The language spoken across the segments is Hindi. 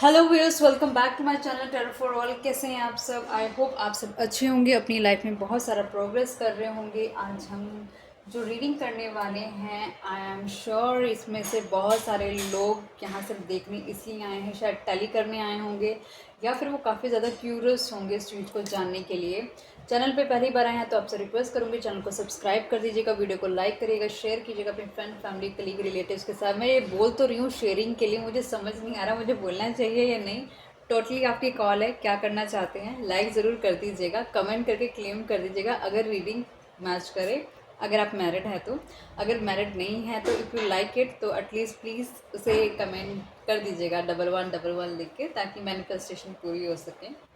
Hello viewers, welcome back to my channel terror for all. कैसे हैं आप सब? आई होप आप सब अच्छे होंगे, अपनी लाइफ में बहुत सारा प्रोग्रेस कर रहे होंगे। आज हम जो रीडिंग करने वाले हैं, आई एम श्योर इसमें से बहुत सारे लोग यहाँ सिर्फ देखने इसलिए आए हैं, शायद टैली करने आए होंगे या फिर वो काफ़ी ज़्यादा क्यूरियस होंगे इस चीज़ को जानने के लिए। चैनल पे पहली बार आए हैं तो आपसे रिक्वेस्ट करूँगी चैनल को सब्सक्राइब कर दीजिएगा, वीडियो को लाइक करिएगा, शेयर कीजिएगा अपने फ्रेंड फैमिली कलीग रिलेटिव्स के साथ। मैं ये बोल तो रही हूँ शेयरिंग के लिए, मुझे समझ नहीं आ रहा मुझे बोलना चाहिए या नहीं। टोटली आपकी कॉल है, क्या करना चाहते हैं। लाइक ज़रूर कर दीजिएगा, कमेंट करके क्लेम कर दीजिएगा अगर रीडिंग मैच करे, अगर आप मैरिड हैं तो। अगर मैरिड नहीं है तो इफ़ यू लाइक इट तो एटलीस्ट प्लीज़ उसे कमेंट कर दीजिएगा 1111 लिख के, ताकि मैनिफेस्टेशन पूरी हो सके।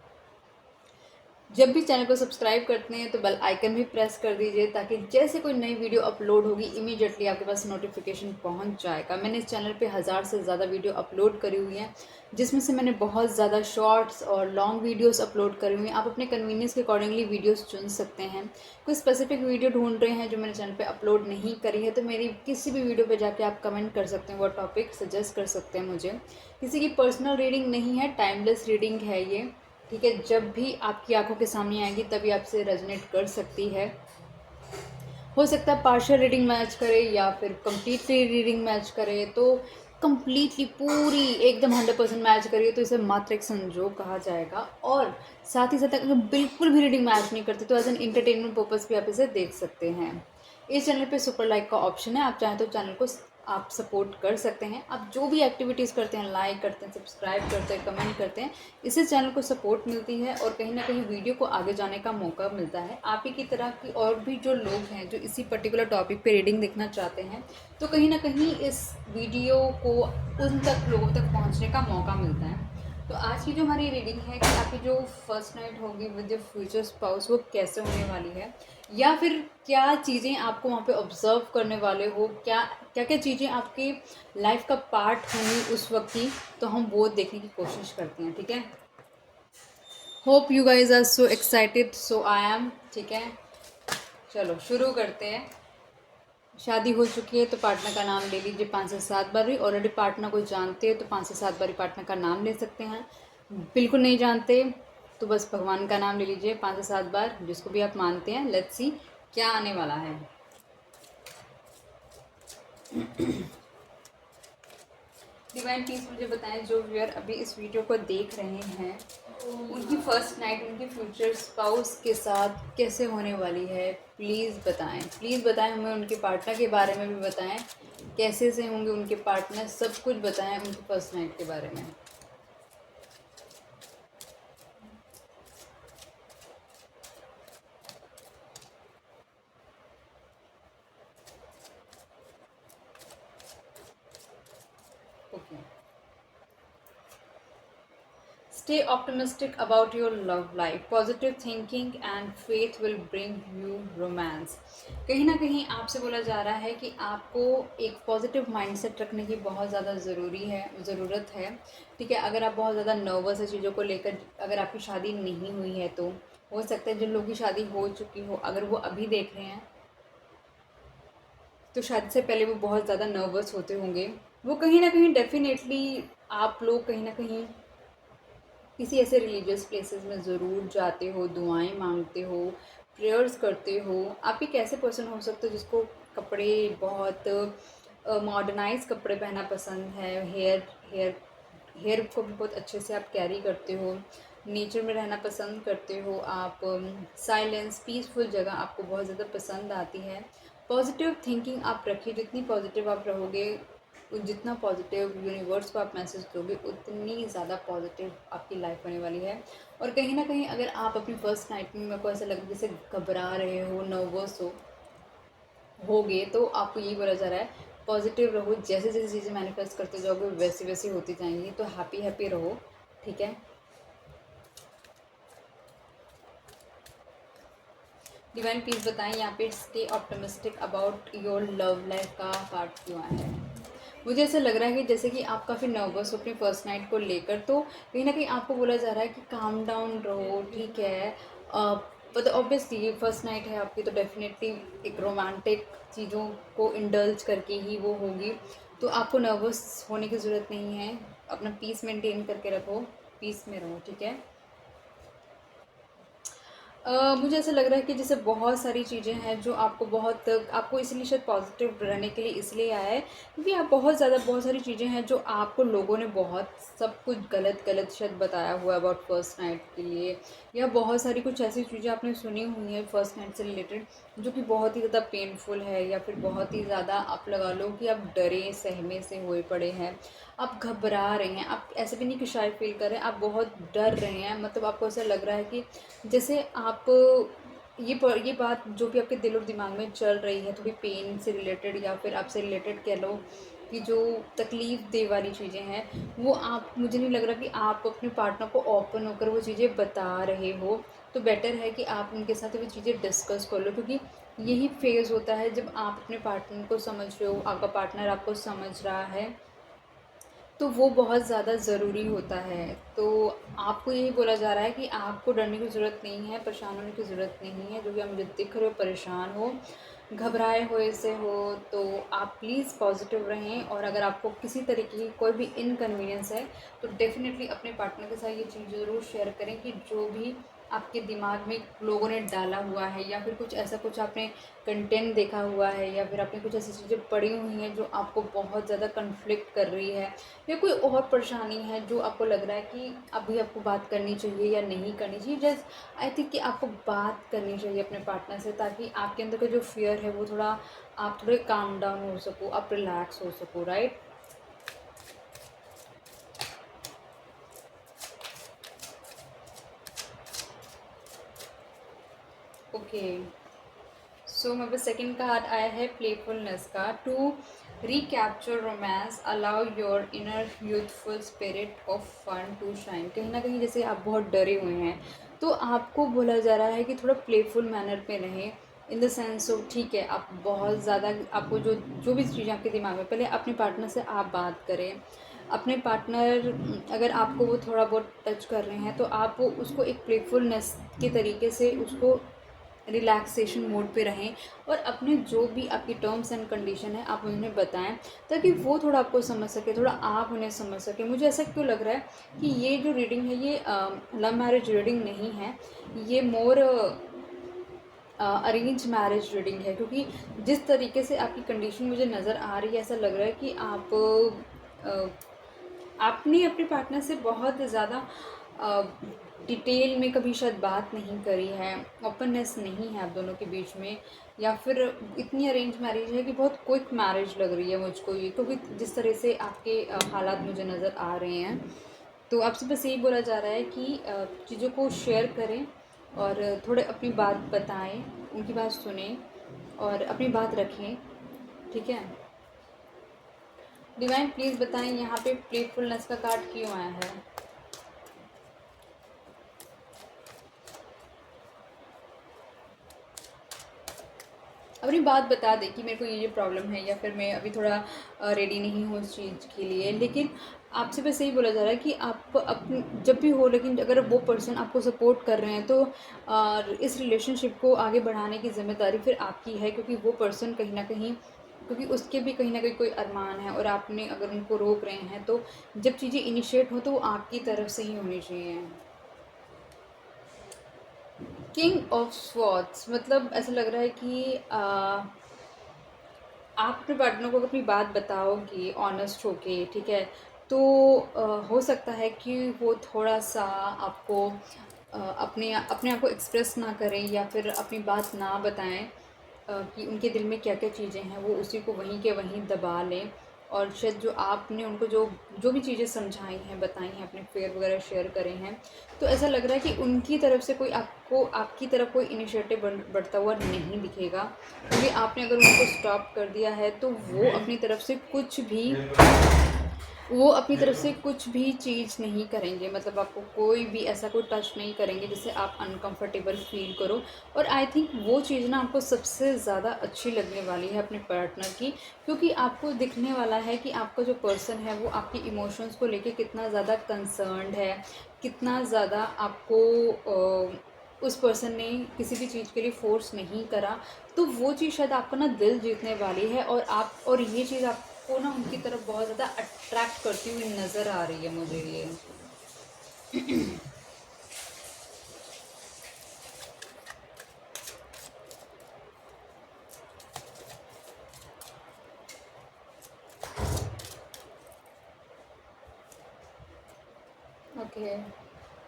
जब भी चैनल को सब्सक्राइब करते हैं तो बेल आइकन भी प्रेस कर दीजिए, ताकि जैसे कोई नई वीडियो अपलोड होगी इमीडिएटली आपके पास नोटिफिकेशन पहुंच जाएगा। मैंने इस चैनल पे 1000 से ज़्यादा वीडियो अपलोड करी हुई हैं, जिसमें से मैंने बहुत ज़्यादा शॉर्ट्स और लॉन्ग वीडियोस अपलोड करी हुई हैं। आप अपने कन्वीनियंस के अकॉर्डिंगली वीडियोस चुन सकते हैं। कोई स्पेसिफिक वीडियो ढूंढ रहे हैं जो मैंने चैनल पर अपलोड नहीं करी है, तो मेरी किसी भी वीडियो पर जाके आप कमेंट कर सकते हैं, वो टॉपिक सजेस्ट कर सकते हैं मुझे। किसी की पर्सनल रीडिंग नहीं है, टाइमलेस रीडिंग है ये। ठीक है, जब भी आपकी आंखों के सामने आएगी तभी आपसे रेजोनेट कर सकती है। हो सकता है पार्शियल रीडिंग मैच करे या फिर कंप्लीटली रीडिंग मैच करे। तो कंप्लीटली पूरी एकदम 100% मैच करिए तो इसे मात्र एक संजोग कहा जाएगा। और साथ ही साथ अगर बिल्कुल भी रीडिंग मैच नहीं करते तो एज एन इंटरटेनमेंट पर्पज़ भी आप इसे देख सकते हैं। इस चैनल पे सुपर लाइक का ऑप्शन है, आप चाहें तो चैनल को आप सपोर्ट कर सकते हैं। आप जो भी एक्टिविटीज़ करते हैं, लाइक करते हैं, सब्सक्राइब करते हैं, कमेंट करते हैं, इससे चैनल को सपोर्ट मिलती है और कहीं ना कहीं वीडियो को आगे जाने का मौका मिलता है। आप ही की तरह की और भी जो लोग हैं जो इसी पर्टिकुलर टॉपिक पे रीडिंग देखना चाहते हैं, तो कहीं ना कहीं इस वीडियो को उन तक लोगों तक पहुँचने का मौका मिलता है। तो आज की जो हमारी रीडिंग है कि आपकी जो फर्स्ट नाइट होगी विद योर फ्यूचर स्पाउस, वो कैसे होने वाली है, या फिर क्या चीज़ें आपको वहाँ पे ऑब्जर्व करने वाले हो, क्या क्या क्या चीज़ें आपकी लाइफ का पार्ट होंगी उस वक्त की, तो हम वो देखने की कोशिश करते हैं। ठीक है, hope you guys are so excited, so I am. ठीक है, चलो शुरू करते हैं। शादी हो चुकी है तो पार्टनर का नाम ले लीजिए 5 से 7 बार भी। ऑलरेडी पार्टनर को जानते हो तो 5 से 7 बार पार्टनर का नाम ले सकते हैं। बिल्कुल नहीं जानते तो बस भगवान का नाम ले लीजिए 5 से 7 बार, जिसको भी आप मानते हैं। लेट्स सी क्या आने वाला है। डिवाइन प्लीज मुझे बताएं, जो व्यूअर अभी इस वीडियो को देख रहे हैं, उनकी फर्स्ट नाइट उनकी फ्यूचर स्पाउस के साथ कैसे होने वाली है। प्लीज़ बताएं, प्लीज़ बताएं हमें। उनके पार्टनर के बारे में भी बताएं, कैसे से होंगे उनके पार्टनर, सब कुछ बताएं उनकी फर्स्ट नाइट के बारे में। Okay, stay optimistic about your love life, positive thinking and faith will bring you romance. कहीं ना कहीं आपसे बोला जा रहा है कि आपको एक पॉजिटिव माइंडसेट रखने की बहुत ज़्यादा ज़रूरत है। ठीक है, अगर आप बहुत ज़्यादा नर्वस है चीज़ों को लेकर, अगर आपकी शादी नहीं हुई है तो हो सकता है जिन लोगों की शादी हो चुकी हो, अगर वो अभी देख रहे हैं तो शादी से पहले वो बहुत ज़्यादा नर्वस होते होंगे। वो कहीं ना कहीं डेफिनेटली आप लोग कहीं ना कहीं किसी ऐसे रिलीजियस प्लेसेस में ज़रूर जाते हो, दुआएं मांगते हो, प्रेयर्स करते हो। आप एक ऐसे पर्सन हो सकते हो जिसको कपड़े बहुत मॉडर्नाइज कपड़े पहनना पसंद है। हेयर हेयर को भी बहुत अच्छे से आप कैरी करते हो, नेचर में रहना पसंद करते हो आप। साइलेंस, पीसफुल जगह आपको बहुत ज़्यादा पसंद आती है। पॉजिटिव थिंकिंग आप रखिए, जितनी पॉजिटिव आप रहोगे, जितना पॉजिटिव यूनिवर्स को आप मैसेज दोगे, उतनी ज़्यादा पॉजिटिव आपकी लाइफ होने वाली है। और कहीं ना कहीं अगर आप अपनी फर्स्ट नाइट में, मेरे को ऐसा लगे जैसे घबरा रहे हो, नर्वस होगे, तो आपको यही बोला जा रहा है पॉजिटिव रहो। जैसे जैसे चीज़ें मैनिफेस्ट करते जाओगे वैसे वैसे होती जाएंगी, तो हैप्पी हैप्पी रहो। ठीक है, डिवाइन प्लीज़ बताएं यहाँ पे stay optimistic about your love life का पार्ट क्यों आया है। मुझे ऐसा लग रहा है कि जैसे कि आप काफ़ी नर्वस हो अपनी फर्स्ट नाइट को लेकर, तो कहीं ना कहीं आपको बोला जा रहा है कि काम डाउन रहो। ठीक है, बट ऑब्वियसली ये फर्स्ट नाइट है आपकी, तो डेफिनेटली एक रोमांटिक चीज़ों को इंडल्ज करके ही वो होगी। तो आपको नर्वस होने की ज़रूरत नहीं है, अपना पीस मेंटेन करके रखो, पीस में रहो, ठीक है। मुझे ऐसा लग रहा है कि जैसे बहुत सारी चीज़ें हैं जो आपको इसलिए शायद पॉजिटिव रहने के लिए इसलिए आया है क्योंकि आप बहुत सारी चीज़ें हैं जो आपको लोगों ने बहुत सब कुछ गलत गलत शायद बताया हुआ है अबाउट फर्स्ट नाइट के लिए, या बहुत सारी कुछ ऐसी चीज़ें आपने सुनी हुई हैं फर्स्ट नाइट से रिलेटेड जो कि बहुत ही ज़्यादा पेनफुल है, या फिर बहुत ही ज़्यादा आप लगा लो कि आप डरे सहमे से हुए पड़े हैं, आप घबरा रहे हैं, आप ऐसे भी नहीं कि शायद फील कर रहे हैं, आप बहुत डर रहे हैं, मतलब आपको ऐसा लग रहा है कि जैसे आप ये बात जो भी आपके दिल और दिमाग में चल रही है थोड़ी पेन से रिलेटेड या फिर आपसे रिलेटेड कह लो कि जो तकलीफ़ दे वाली चीज़ें हैं वो आप, मुझे नहीं लग रहा कि आप अपने पार्टनर को ओपन होकर वो चीज़ें बता रहे हो। तो बेटर है कि आप उनके साथ वो चीज़ें डिस्कस कर लो, क्योंकि यही फेज़ होता है जब आप अपने पार्टनर को समझ रहे हो, आपका पार्टनर आपको समझ रहा है, तो वो बहुत ज़्यादा ज़रूरी होता है। तो आपको यही बोला जा रहा है कि आपको डरने की ज़रूरत नहीं है, परेशान होने की ज़रूरत नहीं है। जो भी आप मुझे दिख रहे हो परेशान हो, घबराए हुए से हो, तो आप प्लीज़ पॉज़िटिव रहें, और अगर आपको किसी तरीके की कोई भी इनकन्वीनियंस है तो डेफ़िनेटली अपने पार्टनर के साथ ये चीज़ ज़रूर शेयर करें कि जो भी आपके दिमाग में लोगों ने डाला हुआ है, या फिर कुछ ऐसा कुछ आपने कंटेंट देखा हुआ है, या फिर आपने कुछ ऐसी चीज़ें पढ़ी हुई हैं जो आपको बहुत ज़्यादा कन्फ्लिक्ट कर रही है, या कोई और परेशानी है जो आपको लग रहा है कि अभी आपको बात करनी चाहिए या नहीं करनी चाहिए। जस्ट आई थिंक कि आपको बात करनी चाहिए अपने पार्टनर से, ताकि आपके अंदर का जो फ़ियर है वो थोड़ा, आप थोड़े काम डाउन हो सको, आप रिलैक्स हो सको, राइट। ओके, सो मेरे पास सेकेंड कार्ड आया है प्लेफुलनेस का। To recapture romance allow your inner youthful spirit of fun to shine. कहीं ना कहीं जैसे आप बहुत डरे हुए हैं तो आपको बोला जा रहा है कि थोड़ा प्लेफुल मैनर पे रहें, इन द सेंस ऑफ ठीक है, आप बहुत ज़्यादा आपको जो जो भी चीज़ें आपके दिमाग में, पहले अपने पार्टनर से आप बात करें। अपने पार्टनर अगर आपको वो थोड़ा बहुत टच कर रहे हैं तो आप उसको एक प्लेफुलनेस के तरीके से उसको रिलैक्सेशन मोड पे रहें, और अपने जो भी आपकी टर्म्स एंड कंडीशन है आप उन्हें बताएं, ताकि वो थोड़ा आपको समझ सके, थोड़ा आप उन्हें समझ सकें। मुझे ऐसा क्यों लग रहा है कि ये जो रीडिंग है ये लव मैरिज रीडिंग नहीं है, ये मोर अरेंज मैरिज रीडिंग है, क्योंकि जिस तरीके से आपकी कंडीशन मुझे नज़र आ रही है ऐसा लग रहा है कि अ, आपने अपने पार्टनर से बहुत ज़्यादा डिटेल में कभी शायद बात नहीं करी है, ओपननेस नहीं है आप दोनों के बीच में, या फिर इतनी अरेंज मैरिज है कि बहुत क्विक मैरिज लग रही है मुझको ये, क्योंकि जिस तरह से आपके हालात मुझे नज़र आ रहे हैं। तो आपसे बस यही बोला जा रहा है कि चीज़ों को शेयर करें, और थोड़े अपनी बात बताएं, उनकी बात सुनें और अपनी बात रखें, ठीक है। डिवाइन प्लीज़ बताएं यहाँ पे प्लेफुलनेस का कार्ड क्यों आया है। अपनी बात बता दें कि मेरे को ये प्रॉब्लम है, या फिर मैं अभी थोड़ा रेडी नहीं हूँ उस चीज़ के लिए, लेकिन आपसे बस यही बोला जा रहा है कि आप अपन जब भी हो, लेकिन अगर वो पर्सन आपको सपोर्ट कर रहे हैं तो इस रिलेशनशिप को आगे बढ़ाने की ज़िम्मेदारी फिर आपकी है, क्योंकि वो पर्सन कहीं ना कहीं, क्योंकि उसके भी कहीं ना कहीं कोई अरमान है, और आपने अगर उनको रोक रहे हैं तो जब चीज़ें इनिशिएट हो तो वो आपकी तरफ से ही होनी चाहिए। किंग ऑफ स्वॉर्ड्स मतलब ऐसा लग रहा है कि आप अपने पार्टनर को अपनी बात बताओगे ऑनेस्ट होके, ठीक है, तो हो सकता है कि वो थोड़ा सा आपको अपने अपने आप को एक्सप्रेस ना करें, या फिर अपनी बात ना बताएं, कि उनके दिल में क्या क्या चीज़ें हैं वो उसी को वहीं के वहीं दबा लें, और शायद जो आपने उनको जो जो भी चीज़ें समझाई हैं, बताई हैं, अपने फेयर वगैरह शेयर करे हैं, तो ऐसा लग रहा है कि उनकी तरफ से कोई आपको आपकी तरफ कोई इनिशिएटिव बढ़ता हुआ नहीं दिखेगा, क्योंकि आपने अगर उनको स्टॉप कर दिया है तो वो अपनी तरफ से कुछ भी चीज़ नहीं करेंगे, मतलब आपको कोई भी ऐसा कोई टच नहीं करेंगे जिससे आप अनकंफर्टेबल फील करो। और आई थिंक वो चीज़ ना आपको सबसे ज़्यादा अच्छी लगने वाली है अपने पार्टनर की, क्योंकि आपको दिखने वाला है कि आपका जो पर्सन है वो आपके इमोशंस को लेके कितना ज़्यादा कंसर्न्ड है, कितना ज़्यादा आपको उस पर्सन ने किसी भी चीज़ के लिए फ़ोर्स नहीं करा। तो वो चीज़ शायद आपका ना दिल जीतने वाली है, और ये चीज़ आप आपको ना उनकी तरफ बहुत ज़्यादा अट्रैक्ट करती हुई नज़र आ रही है मुझे ये। Okay.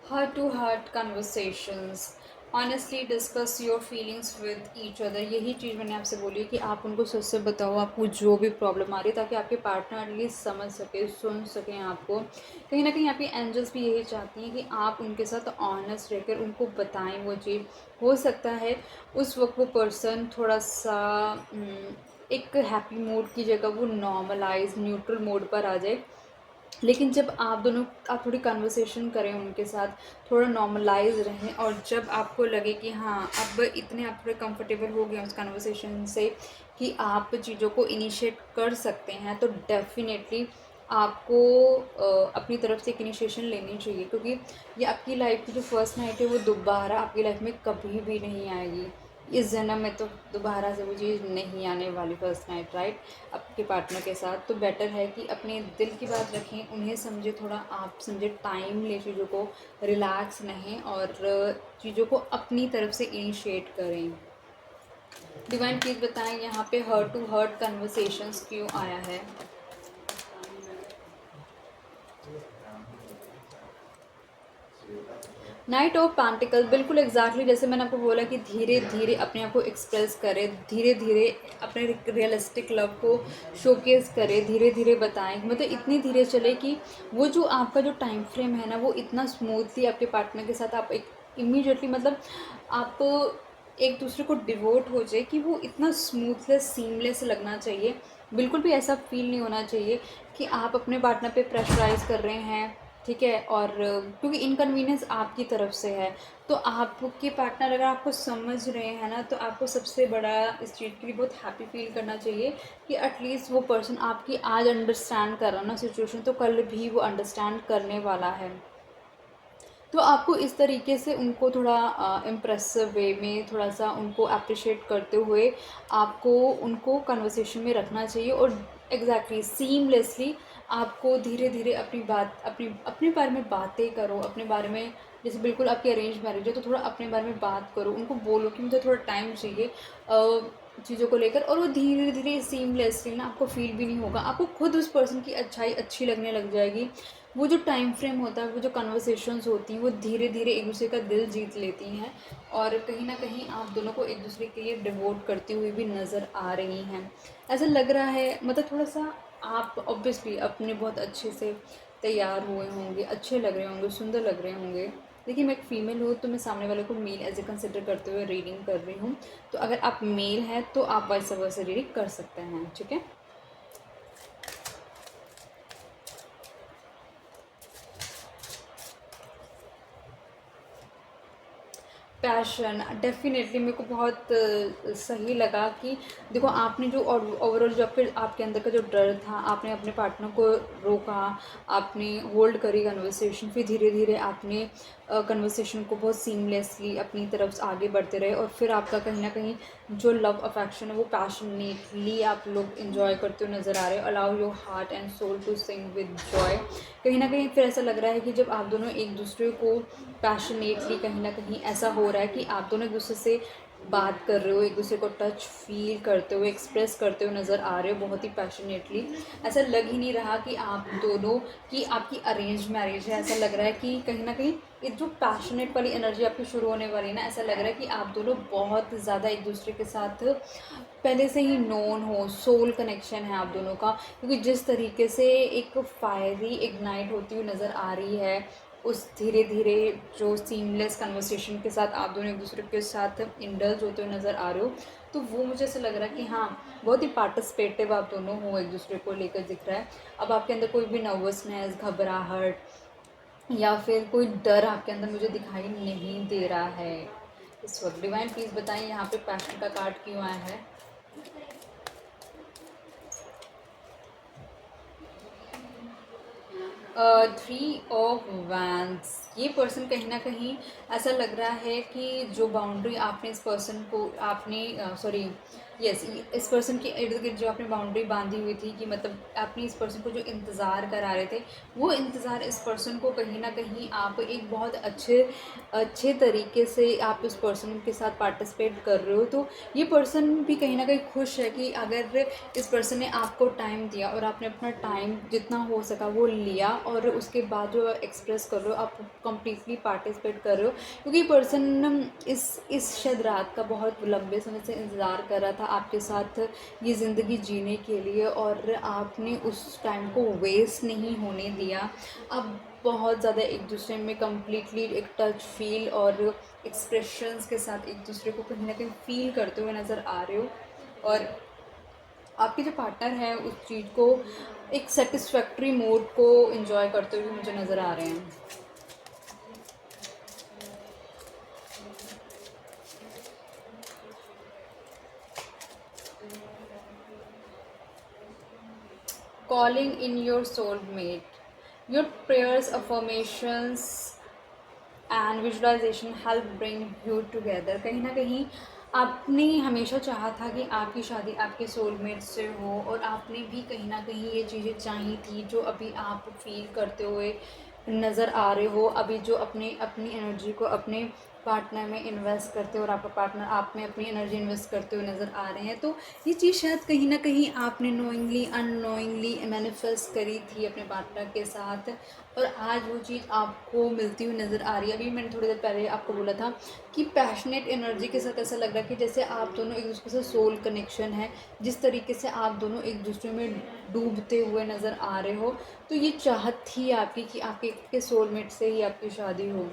Heart to heart conversations. Honestly discuss your feelings with each other. यही चीज़ मैंने आपसे बोली कि आप उनको सच से बताओ आपको जो भी प्रॉब्लम आ रही है, ताकि आपके पार्टनर एटलीस्ट समझ सके, सुन सकें आपको। कहीं ना कहीं आपकी एंजल्स भी यही चाहती हैं कि आप उनके साथ ऑनेस्ट रहकर उनको बताएं वो चीज़। हो सकता है उस वक्त वो पर्सन थोड़ा सा एक हैप्पी मूड की जगह वो नॉर्मलाइज न्यूट्रल मोड पर आ जाए, लेकिन जब आप थोड़ी कन्वर्सेशन करें उनके साथ, थोड़ा नॉर्मलाइज रहें, और जब आपको लगे कि हाँ अब इतने आप थोड़े कंफर्टेबल हो गए उस कन्वर्सेशन से कि आप चीज़ों को इनिशिएट कर सकते हैं, तो डेफिनेटली आपको अपनी तरफ से एक इनिशिएशन लेनी चाहिए, क्योंकि ये आपकी लाइफ की जो फर्स्ट नाइट है वो दोबारा आपकी लाइफ में कभी भी नहीं आएगी। इस जन्म में तो दोबारा से वो चीज़ नहीं आने वाली, फर्स्ट नाइट, राइट, आपके पार्टनर के साथ। तो बेटर है कि अपने दिल की बात रखें, उन्हें समझे, थोड़ा आप समझे, टाइम ले चीज़ों को, रिलैक्स रहें और चीज़ों को अपनी तरफ से इनिशिएट करें। डिवाइन प्लीज़ बताएं यहाँ पे हर्ट टू हर्ट कन्वर्सेशंस क्यों आया है। नाइट ऑफ पैंटिकल, बिल्कुल एग्जैक्टली जैसे मैंने आपको बोला कि धीरे धीरे अपने आप को एक्सप्रेस करें, धीरे धीरे अपने रियलिस्टिक लव को शोकेस करें, धीरे धीरे बताएं, मतलब इतनी धीरे चले कि वो जो आपका जो टाइम फ्रेम है ना वो इतना स्मूथली आपके पार्टनर के साथ आप एक इमीडिएटली, मतलब आप एक दूसरे को डिवोट हो जाए कि वो इतना स्मूथलेस सीमलेस लगना चाहिए। बिल्कुल भी ऐसा फील नहीं होना चाहिए कि आप अपने पार्टनर पे प्रेशराइज कर रहे हैं, ठीक है, और क्योंकि इनकन्वीनियंस आपकी तरफ से है, तो आपके पार्टनर अगर आपको समझ रहे हैं ना, तो आपको सबसे बड़ा इस चीज़ के लिए बहुत हैप्पी फील करना चाहिए कि एटलीस्ट वो पर्सन आपकी आज अंडरस्टैंड कर रहा है ना सिचुएशन, तो कल भी वो अंडरस्टैंड करने वाला है। तो आपको इस तरीके से उनको थोड़ा इम्प्रेसिव वे में, थोड़ा सा उनको अप्रिशिएट करते हुए आपको उनको कन्वर्सेशन में रखना चाहिए, और एग्जैक्टली सीमलेसली आपको धीरे धीरे अपनी बात, अपने बारे में बातें करो, अपने बारे में, जैसे बिल्कुल आपकी अरेंज मैरिज है तो थोड़ा अपने बारे में बात करो, उनको बोलो कि मुझे थोड़ा टाइम चाहिए चीज़ों को लेकर, और वो धीरे धीरे सीमलेसली ना आपको फील भी नहीं होगा, आपको खुद उस पर्सन की अच्छाई अच्छी लगने लग जाएगी। वो जो टाइम फ्रेम होता है, वो जो कन्वर्सेशंस होती हैं, वो धीरे धीरे एक दूसरे का दिल जीत लेती हैं, और कहीं ना कहीं आप दोनों को एक दूसरे के लिए डिवोट करती हुई भी नज़र आ रही हैं। ऐसा लग रहा है, मतलब थोड़ा सा आप ऑब्वियसली अपने बहुत अच्छे से तैयार हुए होंगे, अच्छे लग रहे होंगे, सुंदर लग रहे होंगे। देखिए मैं एक फ़ीमेल हूँ, तो मैं सामने वाले को मेल एज ए कंसिडर करते हुए रीडिंग कर रही हूँ, तो अगर आप मेल हैं तो आप वाइस वर्सा रीडिंग कर सकते हैं, ठीक है। पैशन डेफ़िनेटली मेरे को बहुत सही लगा कि देखो आपने जो ओवरऑल जो आपके अंदर का जो डर था, आपने अपने पार्टनर को रोका, आपने होल्ड करी कन्वर्सेशन, फिर धीरे धीरे आपने कन्वर्सेशन को बहुत सीमलेसली अपनी तरफ से आगे बढ़ते रहे, और फिर आपका कहीं ना कहीं जो लव अफेक्शन है वो पैशनेटली आप लोग इन्जॉय करते हुए नज़र आ रहे हो। Allow your heart and soul to sing with joy. कहीं ना कहीं फिर ऐसा लग रहा है कि जब आप दोनों एक दूसरे को पैशनेटली, कहीं ना कहीं ऐसा हो रहा है कि आप दोनों एक दूसरे से बात कर रहे हो, एक दूसरे को टच फील करते हुए, एक्सप्रेस करते हुए नज़र आ रहे हो बहुत ही पैशनेटली। ऐसा लग ही नहीं रहा कि आप दोनों की आपकी अरेंज मैरिज है, ऐसा लग रहा है कि कहीं ना कहीं ये जो पैशनेट वाली एनर्जी आपकी शुरू होने वाली है ना, ऐसा लग रहा है कि आप दोनों बहुत ज़्यादा एक दूसरे के साथ पहले से ही नोन हो, सोल कनेक्शन है आप दोनों का, क्योंकि जिस तरीके से एक फायरी इग्नाइट होती हुई नज़र आ रही है, उस धीरे धीरे जो सीमलेस कन्वर्सेशन के साथ आप दोनों एक दूसरे के साथ इंडल्ज होते हुए नज़र आ रहे हो, तो वो मुझे ऐसा लग रहा है कि हाँ बहुत ही पार्टिसिपेटिव आप दोनों हो एक दूसरे को लेकर दिख रहा है। अब आपके अंदर कोई भी नर्वसनेस, घबराहट या फिर कोई डर आपके अंदर मुझे दिखाई नहीं दे रहा है इस वक्त। डिवाइन प्लीज़ बताएं यहाँ पे पैशन का कार्ड क्यों आया है। 3 ऑफ वैंड्स, ये पर्सन कहीं ना कहीं ऐसा लग रहा है कि जो बाउंड्री आपने इस पर्सन को, आपने सॉरी यस, इस पर्सन के इर्द गिर्द जो आपने बाउंड्री बांधी हुई थी कि मतलब आपने इस पर्सन को जो इंतज़ार करा रहे थे, वो इंतज़ार इस पर्सन को कहीं ना कहीं आप एक बहुत अच्छे अच्छे तरीके से आप उस पर्सन के साथ पार्टिसिपेट कर रहे हो। तो ये पर्सन भी कहीं ना कहीं खुश है कि अगर इस पर्सन ने आपको टाइम दिया और आपने अपना टाइम जितना हो सका वो लिया, और उसके बाद जो एक्सप्रेस कर रहे हो आप कंप्लीटली पार्टिसिपेट कर रहे हो, क्योंकि पर्सन इस शायद रात का बहुत लंबे समय से इंतज़ार कर रहा था आपके साथ ये ज़िंदगी जीने के लिए, और आपने उस टाइम को वेस्ट नहीं होने दिया। अब बहुत ज़्यादा एक दूसरे में कम्प्लीटली एक टच फील और एक्सप्रेशंस के साथ एक दूसरे को कहीं ना कहीं फील करते हुए नज़र आ रहे हो, और आपके जो पार्टनर है उस चीज़ को एक सेटिस्फैक्ट्री मोड को एंजॉय करते हुए मुझे नज़र आ रहे हैं। Calling in your soulmate. Your prayers, affirmations and visualisation help bring you together. कहीं ना कहीं आपने हमेशा चाहा था कि आपकी शादी आपके सोलमेट से हो, और आपने भी कहीं ना कहीं ये चीज़ें चाही थी जो अभी आप फील करते हुए नज़र आ रहे हो। अभी जो अपने अपनी एनर्जी को अपने पार्टनर में इन्वेस्ट करते हो और आपका पार्टनर आप में अपनी एनर्जी इन्वेस्ट करते हुए नज़र आ रहे हैं, तो ये चीज़ शायद कहीं ना कहीं आपने नोइंगली अननोइंगली मैनिफेस्ट करी थी अपने पार्टनर के साथ, और आज वो चीज़ आपको मिलती हुई नज़र आ रही है। अभी मैंने थोड़ी देर पहले आपको बोला था कि पैशनेट एनर्जी के साथ ऐसा लग रहा है कि जैसे आप दोनों एक दूसरे से सोल कनेक्शन है, जिस तरीके से आप दोनों एक दूसरे में डूबते हुए नज़र आ रहे हो। तो ये चाहत थी आपकी कि आपके सोलमेट से ही आपकी शादी हो।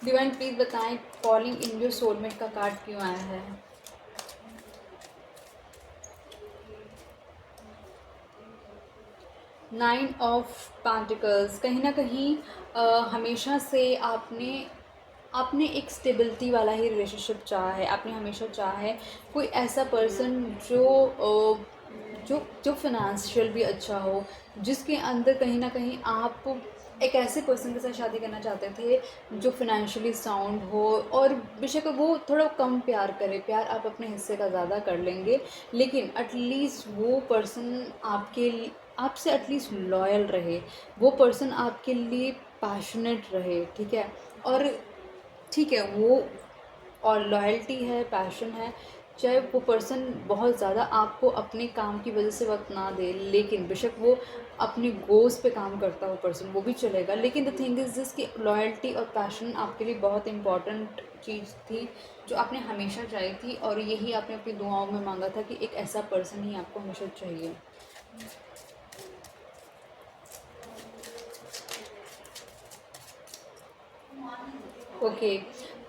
डिवाइन प्लीज़ बताएं कॉलिंग इन योर सोलमेट का कार्ड क्यों आया है। 9 ऑफ पेंटिकल्स। कहीं ना कहीं हमेशा से आपने आपने एक स्टेबिलिटी वाला ही रिलेशनशिप चाहा है। आपने हमेशा चाहा है कोई ऐसा पर्सन जो फाइनेंशियल भी अच्छा हो, जिसके अंदर कहीं ना कहीं आप एक ऐसे पर्सन के साथ शादी करना चाहते थे जो फाइनेंशियली साउंड हो, और बेशक वो थोड़ा कम प्यार करे, प्यार आप अपने हिस्से का ज़्यादा कर लेंगे, लेकिन एटलीस्ट वो पर्सन आपसे एटलीस्ट लॉयल रहे, वो पर्सन आपके लिए पैशनेट रहे, ठीक है। और ठीक है वो, और लॉयल्टी है, पैशन है, चाहे वो पर्सन बहुत ज़्यादा आपको अपने काम की वजह से वक्त ना दे, लेकिन बेशक वो अपने गोल्स पे काम करता हो पर्सन, वो भी चलेगा। लेकिन द थिंग इज़ दिस कि लॉयल्टी और पैशन आपके लिए बहुत इंपॉर्टेंट चीज़ थी जो आपने हमेशा चाही थी, और यही आपने अपनी दुआओं में मांगा था कि एक ऐसा पर्सन ही आपको हमेशा चाहिए। ओके,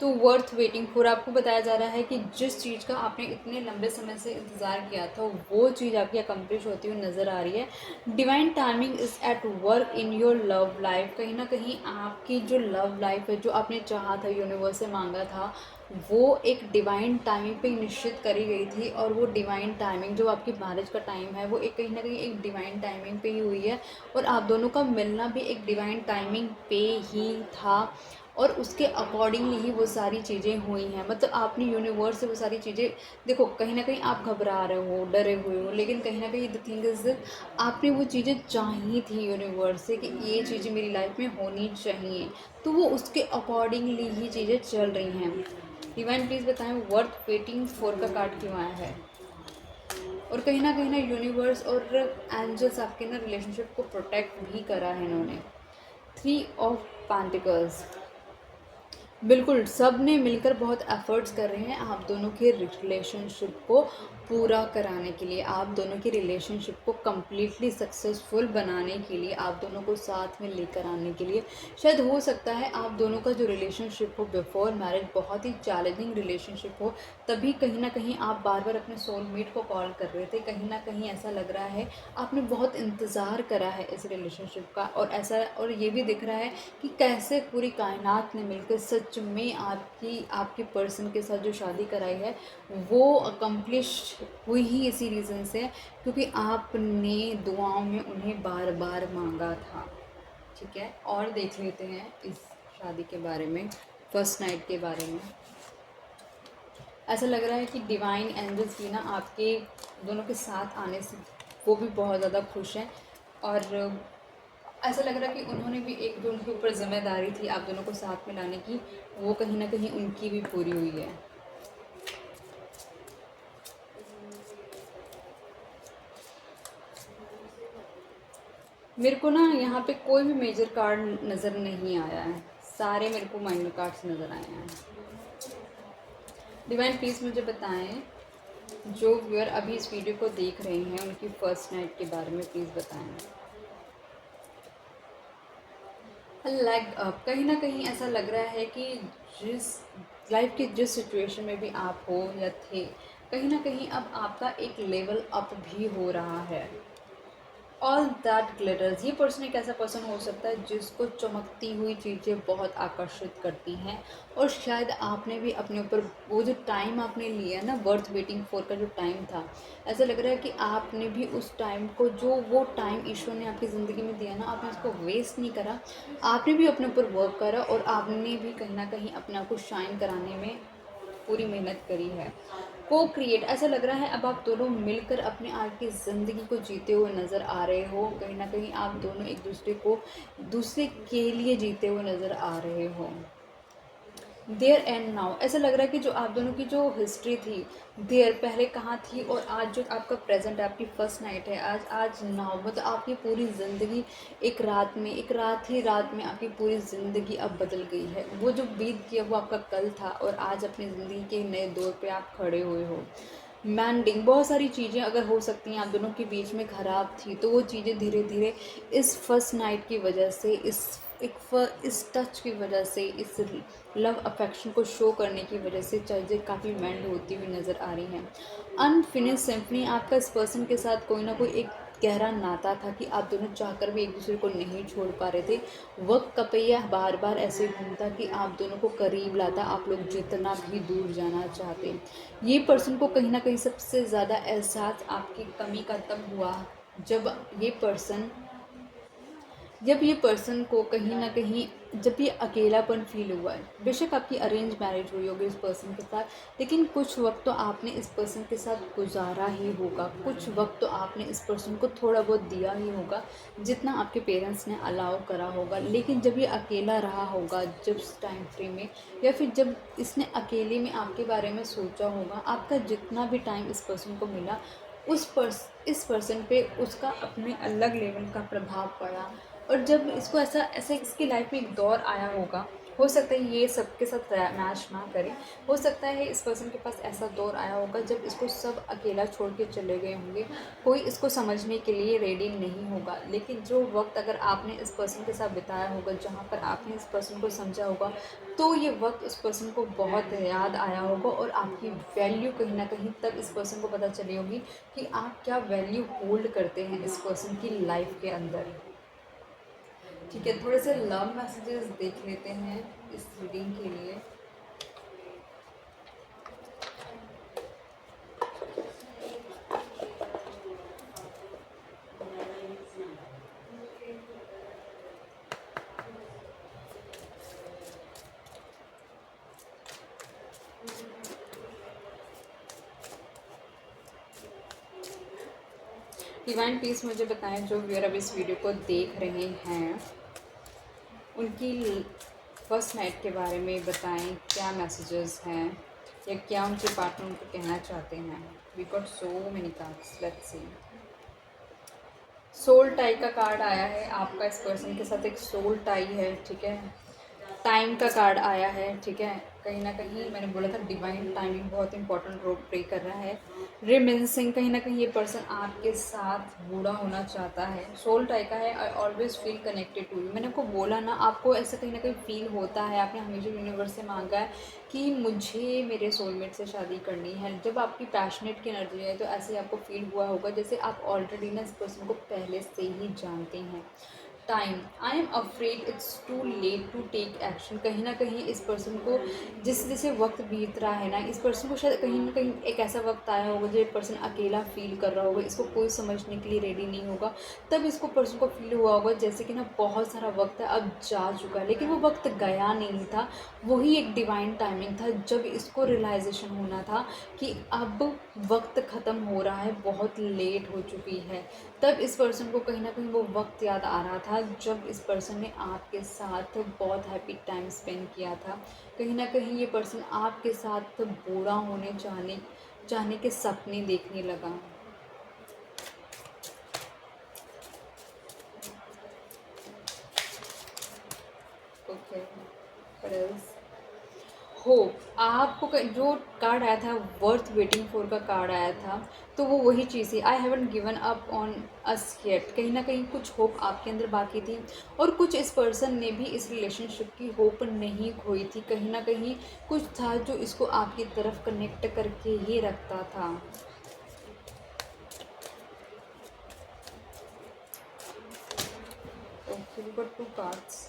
तो वर्थ वेटिंग फॉर आपको बताया जा रहा है कि जिस चीज़ का आपने इतने लंबे समय से इंतज़ार किया था वो चीज़ आपकी अकम्प्लिश होती हुई नज़र आ रही है। Divine timing is at work in your love life. कहीं ना कहीं आपकी जो लव लाइफ है, जो आपने चाहा था, यूनिवर्स से मांगा था, वो एक डिवाइन टाइमिंग पे निश्चित करी गई थी, और वो डिवाइन टाइमिंग जो आपकी मैरिज का टाइम है वो एक कहीं ना कहीं एक डिवाइन टाइमिंग पे ही हुई है, और आप दोनों का मिलना भी एक डिवाइन टाइमिंग पे ही था, और उसके अकॉर्डिंगली ही वो सारी चीज़ें हुई हैं। मतलब आपने यूनिवर्स से वो सारी चीज़ें, देखो कहीं ना कहीं आप घबरा रहे हो, डरे हुए हो, लेकिन कहीं ना कहीं द थिंग इज़ आपने वो चीज़ें चाही थी यूनिवर्स से कि ये चीज़ें मेरी लाइफ में होनी चाहिए, तो वो उसके अकॉर्डिंगली ही चीज़ें चल रही हैं। डिवाइन प्लीज़ बताएं वर्थ वेटिंग फॉर का कार्ड क्यों आया है, और कहीं ना यूनिवर्स और एंजल्स आपके ना रिलेशनशिप को प्रोटेक्ट भी करा है इन्होंने। 3 ऑफ पेंटिकल्स। बिल्कुल, सब ने मिलकर बहुत एफ़र्ट्स कर रहे हैं आप दोनों के रिलेशनशिप को पूरा कराने के लिए, आप दोनों के रिलेशनशिप को कम्प्लीटली सक्सेसफुल बनाने के लिए, आप दोनों को साथ में लेकर आने के लिए। शायद हो सकता है आप दोनों का जो रिलेशनशिप हो बिफ़ोर मैरिज बहुत ही चैलेंजिंग रिलेशनशिप हो, तभी कहीं न कहीं आप बार-बार अपने सोलमेट को कॉल कर रहे थे। कहीं न कहीं ऐसा लग रहा है आपने बहुत इंतज़ार करा है इस रिलेशनशिप का, और ये भी दिख रहा है कि कैसे पूरी कायनात ने मिलकर सच में आपकी पर्सन के साथ जो शादी कराई है वो अकम्प्लिश हुई ही इसी रीज़न से, क्योंकि आपने दुआओं में उन्हें बार बार मांगा था। ठीक है, और देख लेते हैं इस शादी के बारे में, फर्स्ट नाइट के बारे में। ऐसा लग रहा है कि डिवाइन एंजल्स भी ना आपके दोनों के साथ आने से वो भी बहुत ज़्यादा खुश हैं। और ऐसा लग रहा है कि उन्होंने भी एक जो उनके ऊपर ज़िम्मेदारी थी आप दोनों को साथ में लाने की, वो कहीं ना कहीं उनकी भी पूरी हुई है। मेरे को ना यहाँ पे कोई भी मेजर कार्ड नज़र नहीं आया है, सारे मेरे को माइनर कार्ड्स नज़र आए हैं। डिवाइन प्लीज़ मुझे बताएं, जो व्यूअर अभी इस वीडियो को देख रहे हैं उनकी फर्स्ट नाइट के बारे में प्लीज़ बताएं। लाइक कहीं ना कहीं ऐसा लग रहा है कि जिस लाइफ के जिस सिचुएशन में भी आप हो या थे, कहीं ना कहीं अब आपका एक लेवल अप भी हो रहा है। ऑल दैट ग्लिटर्स, ये पर्सन एक ऐसा पर्सन हो सकता है जिसको चमकती हुई चीज़ें बहुत आकर्षित करती हैं। और शायद आपने भी अपने ऊपर वो जो टाइम आपने लिया ना, वर्थ वेटिंग फॉर का जो टाइम था, ऐसा लग रहा है कि आपने भी उस टाइम को, जो वो टाइम ईश्वर ने आपकी ज़िंदगी में दिया ना, आपने उसको वेस्ट नहीं करा। आपने भी अपने ऊपर वर्क करा और आपने भी कहीं ना कहीं अपने आप को शाइन कराने में पूरी मेहनत करी है। को क्रिएट, ऐसा लग रहा है अब आप दोनों मिलकर अपने आगे की ज़िंदगी को जीते हुए नज़र आ रहे हो। कहीं ना कहीं आप दोनों एक दूसरे को, दूसरे के लिए जीते हुए नज़र आ रहे हो। देयर एंड नाउ, ऐसा लग रहा है कि जो आप दोनों की जो हिस्ट्री थी, देयर पहले कहाँ थी और आज जो आपका प्रेजेंट है, आपकी फर्स्ट नाइट है, आज नाउ, मतलब आपकी पूरी ज़िंदगी एक रात में, एक रात ही रात में आपकी पूरी ज़िंदगी अब बदल गई है। वो जो बीत गया वो आपका कल था और आज अपनी ज़िंदगी के नए दौर पे आप खड़े हुए हो। मैंडिंग, बहुत सारी चीज़ें अगर हो सकती हैं आप दोनों के बीच में ख़राब थी, तो वो चीज़ें धीरे धीरे इस फर्स्ट नाइट की वजह से, इस टच की वजह से, इस लव अफेक्शन को शो करने की वजह से चीज़ें काफ़ी मेंड होती हुई नज़र आ रही हैं। अनफिनिश सिम्फनी, आपका इस पर्सन के साथ कोई ना कोई एक गहरा नाता था कि आप दोनों चाहकर भी एक दूसरे को नहीं छोड़ पा रहे थे। वक्त का पहिया बार बार ऐसे घूमता कि आप दोनों को करीब लाता, आप लोग जितना भी दूर जाना चाहते। ये पर्सन को कहीं ना कहीं सबसे ज़्यादा एहसास आपकी कमी का तब हुआ जब ये पर्सन जब ये पर्सन को कहीं ना कहीं, जब ये अकेलापन फील हुआ है। बेशक आपकी अरेंज मैरिज हुई होगी इस पर्सन के साथ, लेकिन कुछ वक्त तो आपने इस पर्सन के साथ गुजारा ही होगा, कुछ वक्त तो आपने इस पर्सन को थोड़ा बहुत दिया ही होगा, जितना आपके पेरेंट्स ने अलाउ करा होगा। लेकिन जब ये अकेला रहा होगा, जब टाइम फ्रेम में, या फिर जब इसने अकेले में आपके बारे में सोचा होगा, आपका जितना भी टाइम इस पर्सन को मिला, इस पर्सन पे उसका अपने अलग लेवल का प्रभाव पड़ा। और जब इसको ऐसा ऐसा इसकी लाइफ में एक दौर आया होगा, हो सकता है ये सबके साथ मैच ना करे, हो सकता है इस पर्सन के पास ऐसा दौर आया होगा जब इसको सब अकेला छोड़ के चले गए होंगे, कोई इसको समझने के लिए रेडी नहीं होगा। लेकिन जो वक्त अगर आपने इस पर्सन के साथ बिताया होगा, जहाँ पर आपने इस पर्सन को समझा होगा, तो ये वक्त उस पर्सन को बहुत याद आया होगा और आपकी वैल्यू कहीं ना कहीं तब इस पर्सन को पता चली होगी कि आप क्या वैल्यू होल्ड करते हैं इस पर्सन की लाइफ के अंदर। ठीक है, थोड़े से लव मैसेजेस देख लेते हैं इस रीडिंग के लिए। डिवाइन प्लीज़ मुझे बताएं, जो व्यूअर अब इस वीडियो को देख रहे हैं उनकी फर्स्ट नाइट के बारे में बताएं, क्या मैसेजेस हैं या क्या उनके पार्टनर उनको कहना चाहते हैं। We got so many cards, let's see. Soul tie का कार्ड आया है, आपका इस पर्सन के साथ एक सोल टाई है, ठीक है। टाइम का कार्ड आया है, ठीक है। कहीं ना कहीं मैंने बोला था डिवाइन टाइमिंग बहुत इंपॉर्टेंट रोल प्ले कर रहा है। रिमिनिसिंग, कहीं ना कहीं ये पर्सन आपके साथ बूढ़ा होना चाहता है। सोल टाई का है, I always feel connected to you. मैंने आपको बोला ना, आपको ऐसा कहीं ना कहीं फील होता है, आपने हमेशा यूनिवर्स से मांगा है कि मुझे मेरे सोलमेट से शादी करनी है। जब आपकी पैशनेट की एनर्जी है तो ऐसे ही आपको फील हुआ होगा जैसे आप ऑलरेडी ना इस पर्सन को पहले से ही जानते हैं। Time, I am afraid it's too late to take action. कहीं ना कहीं इस पर्सन को जिस जैसे वक्त बीत रहा है ना, इस पर्सन को शायद कहीं ना कहीं एक ऐसा वक्त आया होगा जो पर्सन अकेला फील कर रहा होगा, इसको कोई समझने के लिए रेडी नहीं होगा। तब इसको पर्सन को फील हुआ होगा जैसे कि ना बहुत सारा वक्त है अब जा चुका है, लेकिन वो वक्त गया नहीं था। वही एक डिवाइन टाइमिंग था जब इसको रियलाइजेशन होना था कि अब वक्त ख़त्म हो रहा है, बहुत लेट हो चुकी है। तब इस पर्सन को कहीं ना कहीं वो वक्त याद आ रहा था जब इस पर्सन ने आपके साथ बहुत हैप्पी टाइम स्पेंड किया था। कहीं ना कहीं ये पर्सन आपके साथ बूढ़ा होने चाहने के सपने देखने लगा। ओके, होप, आपको जो कार्ड आया था वर्थ वेटिंग फॉर का कार्ड आया था, तो वो वही चीज़ थी। I haven't given up on us yet. कहीं ना कहीं कुछ होप आपके अंदर बाकी थी, और कुछ इस पर्सन ने भी इस रिलेशनशिप की होप नहीं खोई थी। कहीं ना कहीं कुछ था जो इसको आपकी तरफ कनेक्ट करके ही रखता था। Okay, but to cards.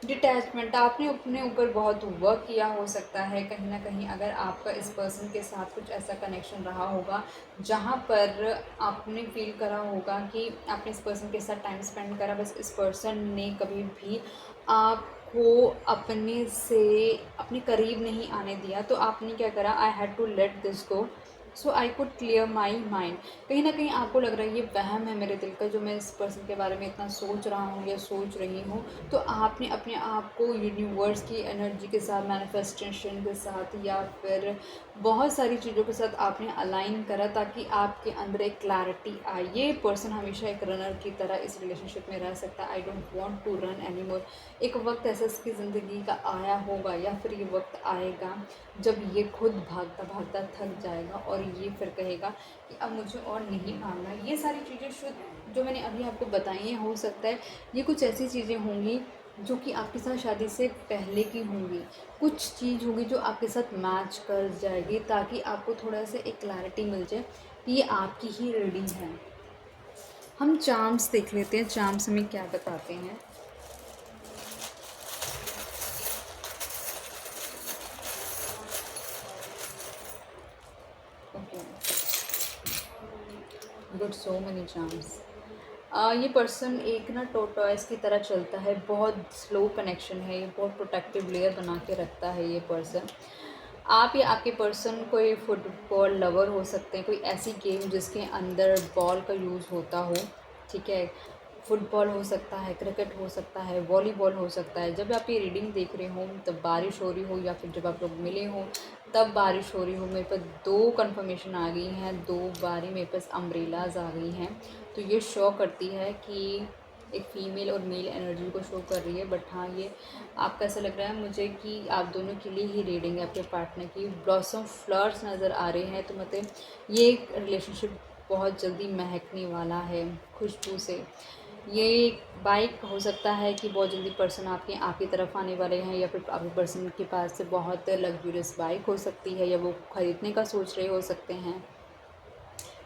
Detachment, आपने अपने ऊपर बहुत वर्क किया हो सकता है। कहीं ना कहीं अगर आपका इस पर्सन के साथ कुछ ऐसा कनेक्शन रहा होगा जहाँ पर आपने फील करा होगा कि आपने इस पर्सन के साथ टाइम स्पेंड करा, बस इस पर्सन ने कभी भी आपको अपने करीब नहीं आने दिया, तो आपने क्या करा, I had to let this go so I could clear my mind. कहीं ना कहीं आपको लग रहा है ये वहम है मेरे दिल का, जो मैं इस पर्सन के बारे में इतना सोच रहा हूँ या सोच रही हूँ। तो आपने अपने आप को यूनिवर्स की एनर्जी के साथ, मैनिफेस्टेशन के साथ, या फिर बहुत सारी चीज़ों के साथ आपने अलाइन करा ताकि आपके अंदर एक क्लैरिटी आए। ये पर्सन हमेशा एक रनर की तरह इस रिलेशनशिप में रह सकता है। I don't want to run any more. एक वक्त ऐसा इसकी ज़िंदगी का आया होगा या फिर ये वक्त आएगा जब ये खुद भागता भागता थक जाएगा और ये फिर कहेगा कि अब मुझे और नहीं भागना। ये सारी चीज़ें शुद्ध जो मैंने अभी आपको बताई हैं, हो सकता है ये कुछ ऐसी चीज़ें होंगी जो कि आपके साथ शादी से पहले की होंगी। कुछ चीज़ होगी जो आपके साथ मैच कर जाएगी ताकि आपको थोड़ा सा एक क्लैरिटी मिल जाए कि ये आपकी ही रीडिंग है। हम चार्म्स देख लेते हैं, चार्म्स हमें क्या बताते हैं। गुड, सो मनी चार्म्स। ये पर्सन एक ना टोटॉयस की तरह चलता है, बहुत स्लो कनेक्शन है, ये बहुत प्रोटेक्टिव लेयर बना के रखता है ये पर्सन। आप या आपके पर्सन कोई फुटबॉल लवर हो सकते हैं, कोई ऐसी गेम जिसके अंदर बॉल का यूज़ होता हो, ठीक है। फुटबॉल हो सकता है, क्रिकेट हो सकता है, वॉलीबॉल हो सकता है। जब आप ये रीडिंग देख रहे हो तब बारिश हो रही हो, या फिर जब आप लोग मिले हो तब बारिश हो रही हो। मेरे पास 2 कन्फर्मेशन आ गई हैं, 2 बारी मेरे पास अम्ब्रेलाज आ गई हैं। तो ये शो करती है कि एक फ़ीमेल और मेल एनर्जी को शो कर रही है। बट हाँ, ये आपका ऐसा लग रहा है मुझे कि आप दोनों के लिए ही रीडिंग है। आपके पार्टनर की ब्लॉसम फ्लावर्स नज़र आ रहे हैं, तो मतलब ये रिलेशनशिप बहुत जल्दी महकने वाला है खुशबू से। ये एक बाइक हो सकता है कि बहुत जल्दी पर्सन आपकी तरफ आने वाले हैं, या फिर आपके पर्सन के पास से बहुत लग्जूरियस बाइक हो सकती है, या वो ख़रीदने का सोच रहे हो सकते हैं,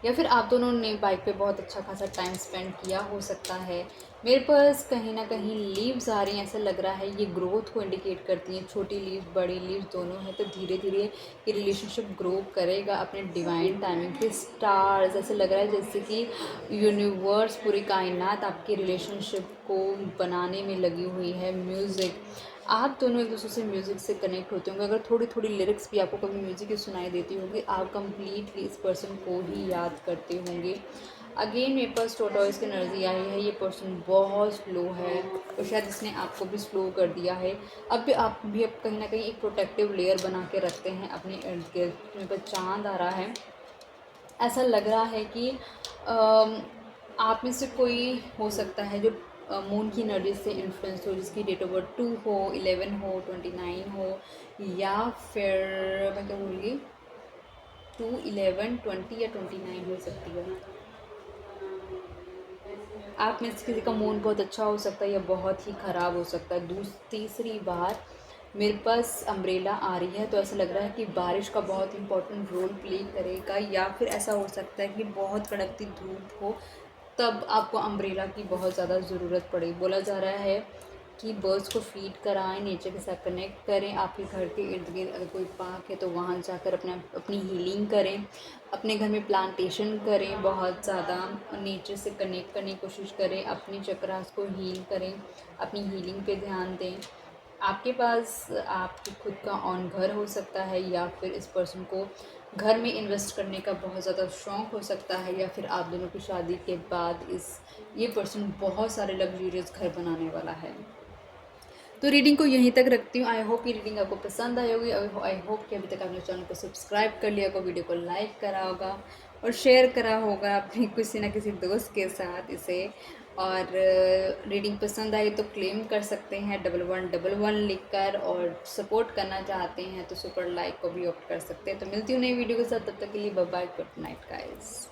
या फिर आप दोनों ने बाइक पे बहुत अच्छा खासा टाइम स्पेंड किया हो सकता है। मेरे पास कहीं ना कहीं लीव्स आ रही हैं, ऐसा लग रहा है ये ग्रोथ को इंडिकेट करती हैं। छोटी लीव्स, बड़ी लीव्स दोनों हैं, तो धीरे धीरे ये रिलेशनशिप ग्रो करेगा अपने डिवाइन टाइमिंग के। स्टार्स, ऐसे लग रहा है जैसे कि यूनिवर्स, पूरी कायनात आपकी रिलेशनशिप को बनाने में लगी हुई है। म्यूज़िक, आप दोनों एक दूसरे से म्यूज़िक से कनेक्ट होते होंगे। अगर थोड़ी थोड़ी लिरिक्स भी आपको कभी म्यूज़िक की सुनाई देती होगी, आप कंप्लीटली इस पर्सन को ही याद करते होंगे। अगेन मेरे पास टोटॉइस की एनर्जी आई है। ये पर्सन बहुत स्लो है और शायद इसने आपको भी स्लो कर दिया है। अब कहीं ना कहीं एक प्रोटेक्टिव लेयर बना के रखते हैं अपने इर्द गिर्द। मेरे पास चाँद आ रहा है, ऐसा लग रहा है कि आप में से कोई हो सकता है जो मून की एनर्जी से इन्फ्लुएंस हो, जिसकी डेट ऑफ बर्थ 2 हो, 11 हो, 29 हो, या फिर मैं क्या बोलूँगी 2, 11, 20 या 29 हो सकती है। आप में से किसी का मून बहुत अच्छा हो सकता है या बहुत ही ख़राब हो सकता है। तीसरी बार मेरे पास अम्ब्रेला आ रही है, तो ऐसा लग रहा है कि बारिश का बहुत इंपॉर्टेंट रोल प्ले करेगा, या फिर ऐसा हो सकता है कि बहुत कड़कती धूप हो तब आपको अम्ब्रेला की बहुत ज़्यादा ज़रूरत पड़ेगी। बोला जा रहा है कि बर्ड्स को फीड कराएं, नेचर के साथ कनेक्ट करें। आपके घर के इर्द गिर्द अगर कोई पार्क है तो वहाँ जाकर अपनी हीलिंग करें। अपने घर में प्लांटेशन करें, बहुत ज़्यादा नेचर से कनेक्ट करने की कोशिश करें। अपने चक्रास को हील करें, अपनी हीलिंग पे ध्यान दें। आपके पास आपकी खुद का ऑन घर हो सकता है, या फिर इस पर्सन को घर में इन्वेस्ट करने का बहुत ज़्यादा शौक़ हो सकता है, या फिर आप दोनों की शादी के बाद ये पर्सन बहुत सारे लग्जूरियस घर बनाने वाला है। तो रीडिंग को यहीं तक रखती हूँ। आई होप ये रीडिंग आपको पसंद आई होगी। आई होप कि अभी तक आपने चैनल को सब्सक्राइब कर लिया होगा, वीडियो को लाइक करा होगा और शेयर करा होगा अपनी किसी ना किसी दोस्त के साथ इसे। और रीडिंग पसंद आई तो क्लेम कर सकते हैं 1111 लिखकर, और सपोर्ट करना चाहते हैं तो सुपर लाइक को भी ऑप्ट कर सकते हैं। तो मिलती हूँ नई वीडियो के साथ, तब तक के लिए bye bye, good night guys.